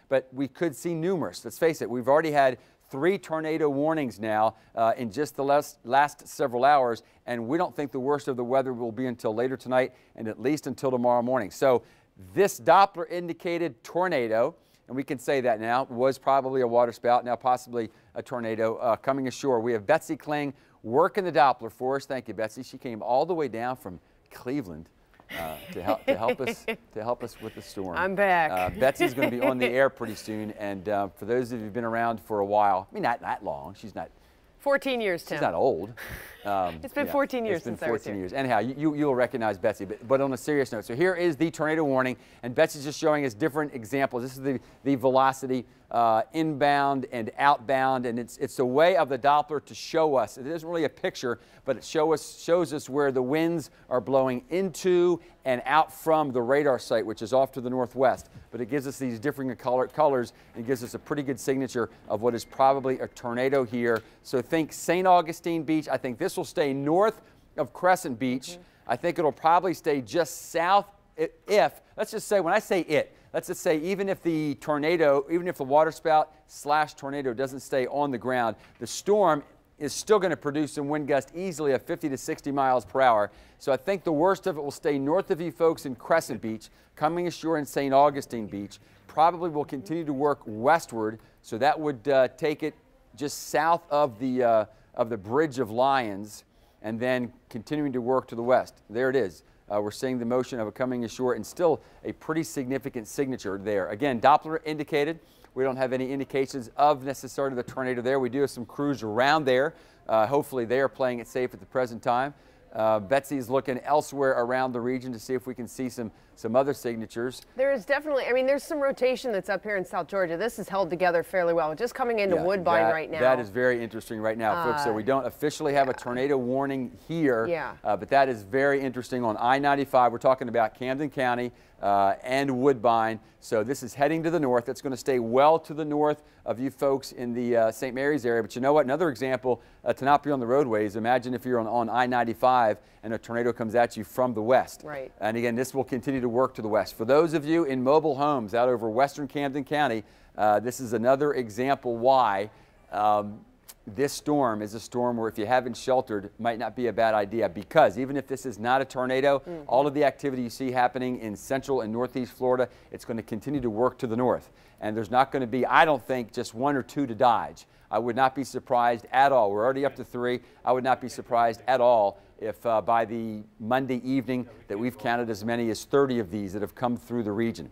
but we could see numerous. Let's face it, we've already had 3 tornado warnings now in just the last several hours, and we don't think the worst of the weather will be until later tonight and at least until tomorrow morning. So this Doppler indicated tornado, and we can say that now, was probably a waterspout, now possibly a tornado coming ashore. We have Betsy Kling working the Doppler for us. Thank you, Betsy. She came all the way down from Cleveland to help us with the storm. I'm back. Betsy's going to be on the air pretty soon, and for those of you who've been around for a while, I mean, not that long. She's not 14 years, Tim. She's not old. It's been 14 years since I was here. 14 years. Anyhow, you'll recognize Betsy. But on a serious note, so here is the tornado warning, and Betsy's just showing us different examples. This is the velocity inbound and outbound, and it's a way of the Doppler to show us. It isn't really a picture, but it shows us where the winds are blowing into and out from the radar site, which is off to the northwest. But it gives us these differing colors and gives us a pretty good signature of what is probably a tornado here. So think St. Augustine Beach. I think this will stay north of Crescent Beach. I think it'll probably stay just south if, let's just say, when I say it, let's just say even if the tornado, even if the waterspout / tornado doesn't stay on the ground, the storm is still going to produce some wind gusts easily of 50 to 60 miles per hour. So I think the worst of it will stay north of you folks in Crescent Beach, coming ashore in St. Augustine Beach. Probably will continue to work westward, so that would take it just south of the Bridge of Lions, and then continuing to work to the west. There it is. We're seeing the motion of it coming ashore, and still a pretty significant signature there. Again, Doppler indicated. We don't have any indications of necessarily the tornado there. We do have some crews around there. Hopefully they are playing it safe at the present time. Betsy's looking elsewhere around the region to see if we can see some other signatures. There is definitely, I mean, there's some rotation that's up here in South Georgia. This is held together fairly well. Just coming into Woodbine right now. That is very interesting right now, folks. So we don't officially have a tornado warning here, but that is very interesting on I-95. We're talking about Camden County and Woodbine. So this is heading to the north. It's going to stay well to the north of you folks in the St. Mary's area. But you know what? Another example to not be on the roadways. Imagine if you're on I-95 and a tornado comes at you from the west. Right. And again, this will continue to work to the west. For those of you in mobile homes out over western Camden County, this is another example why this storm is a storm where if you haven't sheltered, might not be a bad idea, because even if this is not a tornado, all of the activity you see happening in central and northeast Florida, it's going to continue to work to the north. And there's not going to be, I don't think, just 1 or 2 to dodge. I would not be surprised at all. We're already up to 3. I would not be surprised at all if by the Monday evening that we've counted as many as 30 of these that have come through the region.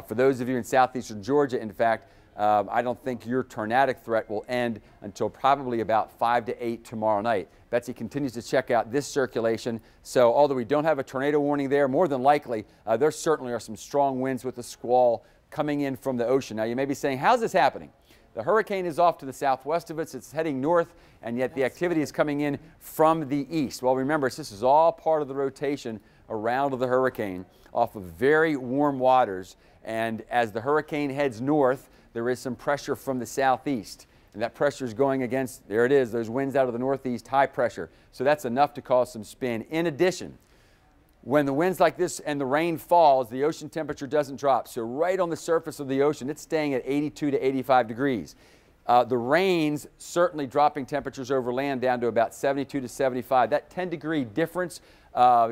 For those of you in southeastern Georgia, in fact, I don't think your tornadic threat will end until probably about 5 to 8 tomorrow night. Betsy continues to check out this circulation. So although we don't have a tornado warning there, more than likely, there certainly are some strong winds with the squall coming in from the ocean. Now you may be saying, how's this happening? The hurricane is off to the southwest of us. It's heading north, and yet the activity is coming in from the east. Well, remember, this is all part of the rotation around the hurricane off of very warm waters. And as the hurricane heads north, there is some pressure from the southeast. And that pressure is going against, there it is, those winds out of the northeast, high pressure. So that's enough to cause some spin. In addition, when the winds like this and the rain falls, the ocean temperature doesn't drop. So right on the surface of the ocean, it's staying at 82 to 85 degrees. The rains certainly dropping temperatures over land down to about 72 to 75. That 10-degree difference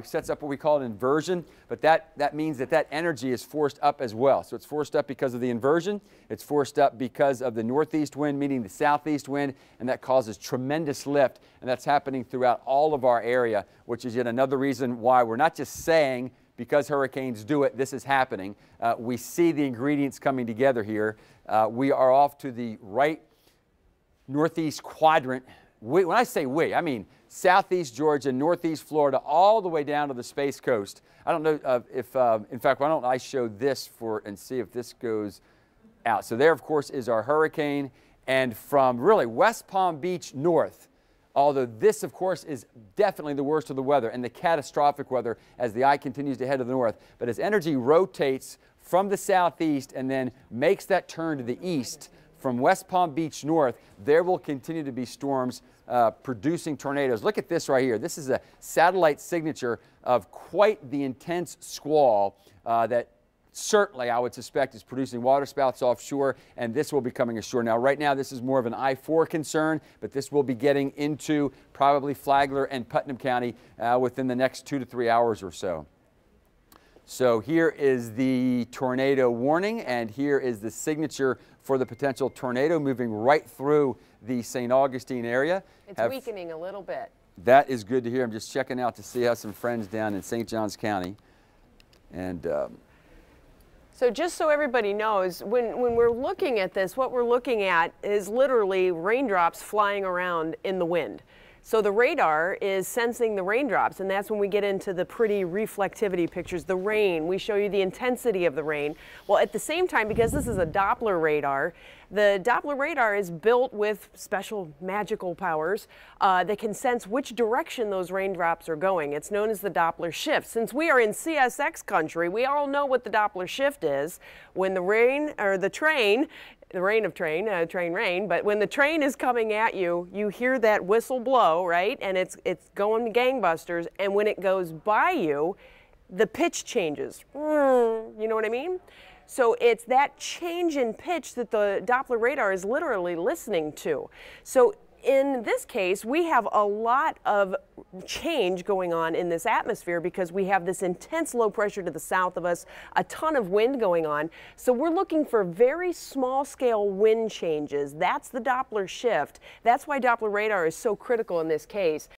sets up what we call an inversion, but that means that energy is forced up as well. So it's forced up because of the inversion. It's forced up because of the northeast wind meeting the southeast wind, and that causes tremendous lift, and that's happening throughout all of our area, which is yet another reason why we're not just saying because hurricanes do it, this is happening. We see the ingredients coming together here. We are off to the right northeast quadrant. When I say we, I mean southeast Georgia, northeast Florida, all the way down to the Space Coast. I don't know if, in fact, why don't I show this and see if this goes out. So there, of course, is our hurricane. And from really West Palm Beach north, although this, of course, is definitely the worst of the weather and the catastrophic weather as the eye continues to head to the north. But as energy rotates from the southeast and then makes that turn to the east, from West Palm Beach north, there will continue to be storms producing tornadoes. Look at this right here. This is a satellite signature of quite the intense squall that certainly I would suspect is producing waterspouts offshore, and this will be coming ashore. Now, right now, this is more of an I-4 concern, but this will be getting into probably Flagler and Putnam County within the next 2 to 3 hours or so. So here is the tornado warning, and here is the signature for the potential tornado moving right through the St. Augustine area. It's weakening a little bit. That is good to hear. I'm just checking out to see how some friends down in St. Johns County. And so just so everybody knows, when we're looking at this, what we're looking at is literally raindrops flying around in the wind. So the radar is sensing the raindrops, and that's when we get into the pretty reflectivity pictures, the rain. We show you the intensity of the rain. Well, at the same time, because this is a Doppler radar, the Doppler radar is built with special magical powers that can sense which direction those raindrops are going. It's known as the Doppler shift. Since we are in CSX country, we all know what the Doppler shift is. When the rain, or the train, the rain of train, train rain, but when the train is coming at you, you hear that whistle blow, right? And it's going gangbusters, and when it goes by you, the pitch changes. You know what I mean? So it's that change in pitch that the Doppler radar is literally listening to. So in this case, we have a lot of change going on in this atmosphere because we have this intense low pressure to the south of us, a ton of wind going on. So we're looking for very small scale wind changes. That's the Doppler shift. That's why Doppler radar is so critical in this case.